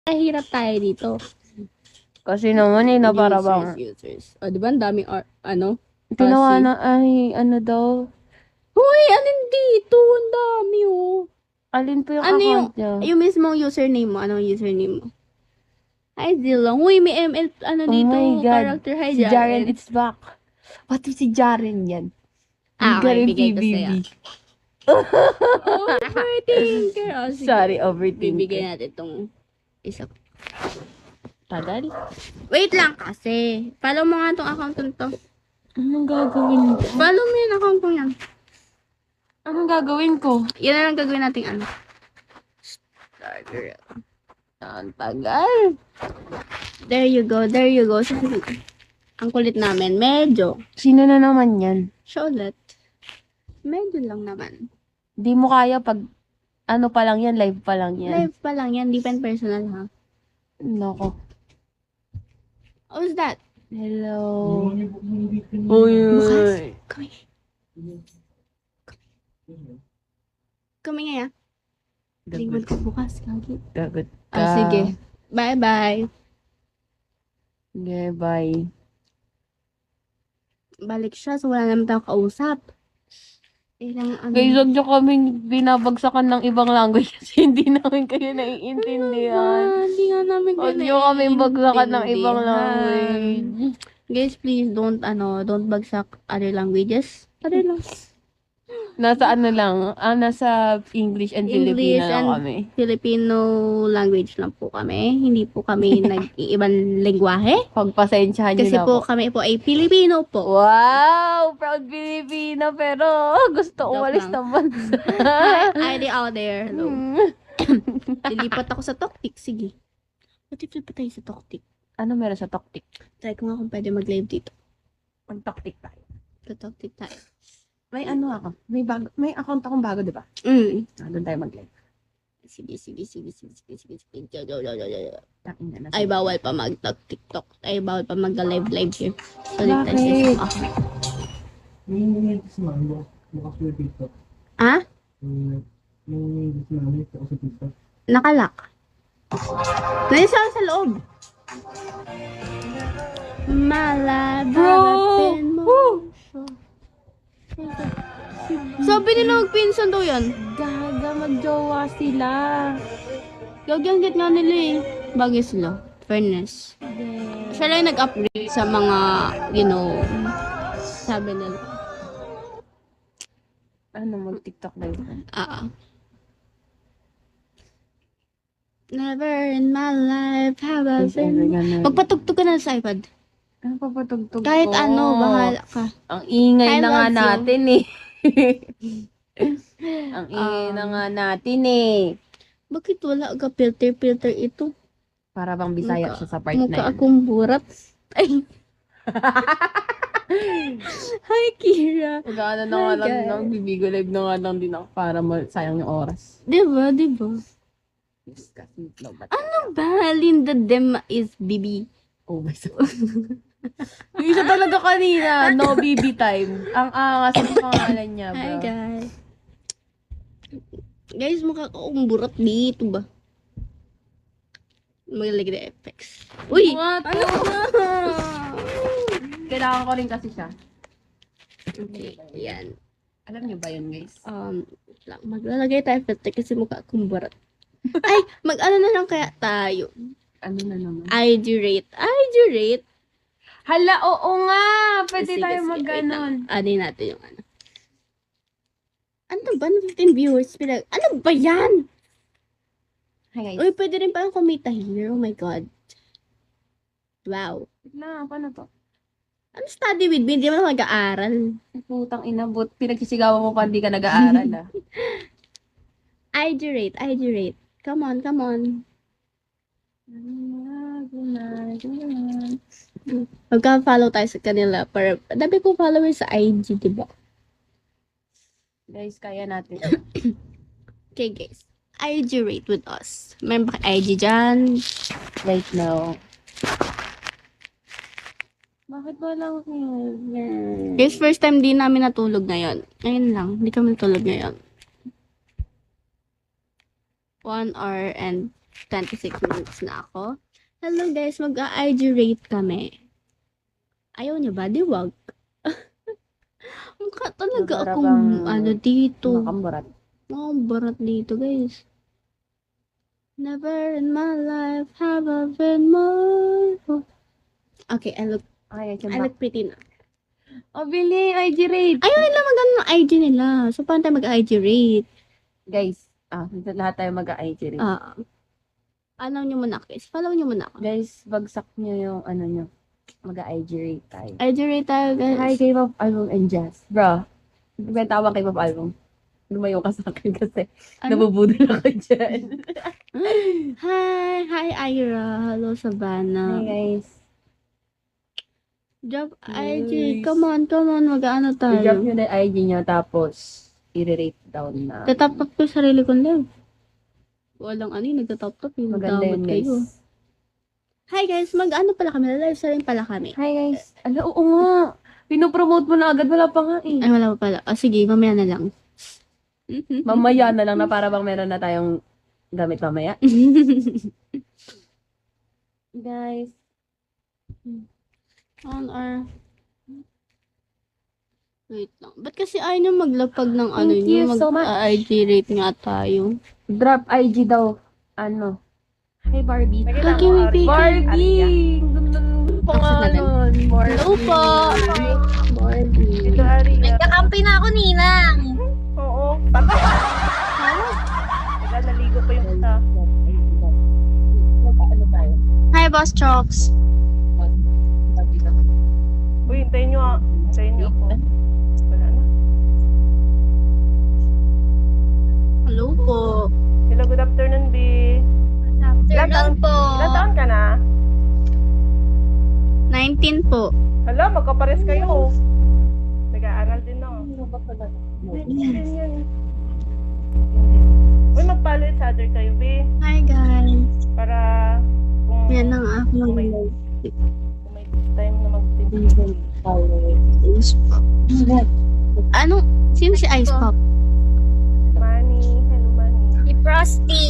Nahihirap tayo dito. Kasi naman na para bang Users. O, di ba? Ang daming, ginawa kasi- na ay ano daw. Hoy, alin dito? Ang dami, oh. Alin po yung Ano account niya? yung mismong username mo? Anong username mo? Hi, Zilong. Uy, may ML, dito, my God. character. Hi, Si Jaren, Jaren. it's back. What if si Jaren yan? Okay, Galing bigay ko PBB. sa'yo. Overthinker. Oh, sige. Sorry, overthinker. Bibigyan natin itong isa. Tagal? Wait lang kasi. Follow mo nga itong account ko to. Anong gagawin ko? Follow mo yung account ko yan. Anong gagawin ko? Yan na lang gagawin natin Star girl. Ang tagal. There you go, there you go. Ang kulit namin. Medyo. Sino na naman yan? Cholet. Medyo lang naman. Di mo kaya pag ano pa lang yan, live pa lang yan. Live pa lang yan. Depend personal, ha? Nako. Who's that? Hello. Bukas? Kami. Kami nga, ya. Lingwan ko bukas. Kagi. Gagot ka. Sige. Bye-bye. Okay, bye. Balik siya, so wala naman tayong kausap. Ilang Guys, huwag nyo kaming binabagsakan ng ibang language kasi hindi namin kayo naiintindihan. Hindi nga namin Huwag nyo kaming bagsakan ng ibang language. Guys, please don't bagsak other languages. Other lang. Nasa ano lang, nasa English and English Filipino lang and kami. Filipino language lang po kami. Hindi po kami nag-iibang lengguwahe. Pagpasensyahan nyo Kasi na po kami po ay Pilipino po. Wow! Proud Filipina, pero gusto Joke umalis lang. ng bansa. Hi, ID out there. Hello. Lilipat ako sa Toktik. Sige. What if lipat tayo sa Toktik? Ano meron sa Toktik? Try ko nga kung pwede mag-live dito. Mag-Toktik tayo. Sa Toktik tayo. May ano ako, may account akong bago, di ba? Doon tayo mag-live. Sige. Jo. Takin na Ay, bawal pa mag-TikTok. Ay, bawal pa mag-live here. So, Bakit? tayo sa account. May sumama. Bukas yung TikTok. Ah? May sumama ako sa TikTok. Nakalak. Nasa sa loob. Malababapin mo. Sabi nila magpinsan daw yan. Gaga, magjowa sila. Gaganggit nga nila eh. Bagay sila. Fairness. Siya lang yung nag-upgrade sa mga, sabi nila. Ano, mag-TikTok live ka? Never in my life have I If ever been. gonna... Magpatugtog ka na sa iPad. Ano papatugtog Kahit ko? ano, bahala ka. Ang ingay I na nga love you. natin eh. Ang ingay na nga natin eh. Bakit wala ka filter ito? Para bang bisaya Mukha- siya sa part na Mukha yan. akong burat. Ay. Hi, Kira. Magkano na nga Hi, lang, guys. bibigo live na nga lang din ako para sayang yung oras. Diba? Yes, kasi no, but... Ano ba? Linda Dem is Bibi. Oh my God. Yung isa talaga kanina, no BB time. Ang angas ang pangalan niya, bro. Hi, guys. Guys, mukha akong burat dito ba? Magalagay na effects. Uy! What? Ano ba? Kailangan ko rin kasi siya. Okay, yan. Alam niyo ba yun, guys? Maglalagay tayo filter kasi mukha akong burat. Ay, mag-ano na lang kaya tayo. Ano na naman? IG rate. Hala, oo nga! Pwede Sige, tayo sige, mag-ganon. Anin natin yung ano. Ano ba? 15 viewers. Ano ba yan? Hi, guys. Uy, pwede rin palang kumita here. Oh my God. Wow. Na, paano to? Ano study with me? Hindi mo na mag-aaral. Putang inabot. Pinagsisigawan mo pa, hindi ka nag-aaral, ah. IG rate. Come on. Magka-follow tayo sa kanila. Para, dami kong followers sa IG, diba? Guys, kaya natin. Okay, guys. IG rate with us. Meron ba kay IG dyan? Right now. Bakit walang here? Guys, first time di namin natulog ngayon. Ngayon lang. Hindi kami natulog ngayon. 1 hour and 26 minutes na ako. Hello guys, mag-IG rate kami. Ayaw niyo ba? Di wag. Mukha talaga Para akong bang dito. Makambarat. Oh, barat dito guys. Never in my life have I been more. Okay, I look Ay, I pretty na. Oh, Billy, IG rate. Ayaw nila magano ng IG nila. So, paano tayo mag-IG rate? Guys, lahat tayo mag-IG rate. Ano nyo muna guys? Follow nyo muna ako. Guys, bagsak nyo yung ano nyo. Mag-IG rate tayo. IG rate tayo guys. Hi, K-pop album and jazz. Bro, bentawa K-pop album. Lumayo ka sa akin kasi Ano? nabubudol ako dyan. Hi Ira. Hello Savannah. Hi, guys. Drop Nice. IG. Come on. Mag-ano I-drop tayo. nyo na yung IG nyo tapos i-rate down na. Tatap-tap ko yung sarili kong live. Walang ano yung nagtatap-tap. Yung Maganda damot yun, kayo. guys. Hi guys. Mag-ano pala kami. Live stream pala kami. Hi, guys. Ala, oo nga. Pinopromote mo na agad. Wala pa nga eh. Ay, wala pa pala. Sige, mamaya na lang. Mamaya na lang na para bang meron na tayong gamit mamaya. Guys. On our... Wait lang. Ba't kasi ayaw nyo maglapag ng ano Thank you nyo? so much. Mag-IG rate nga tayo. Drop IG daw. Ano? Hi, Barbie. Lagi may bigay. Barbie! Ganda ng pangalan. Barbie. Hello po. Barbie. Ito, Aria. Nagkakampi na ako, Ninang. Oo. Pati. Wala, naligo pa yung isa. Ano tayo? Hi, Boss Chokes. Uy, hintayin nyo ah. Hintayin nyo ako. Wala na. Hello po. Hello, good afternoon, B. Afternoon po. Ilan taon ka na? 19 po. Hala, magkapares kayo. Nag-aaral din no. Yan, yan. Uy, mag-follow each other kayo, B. Hi guys. Para kung, Yan ang aking kung may time na mag-think. Ano? Sino si Ice Pop? Manny. Hello, Manny. Si Frosty.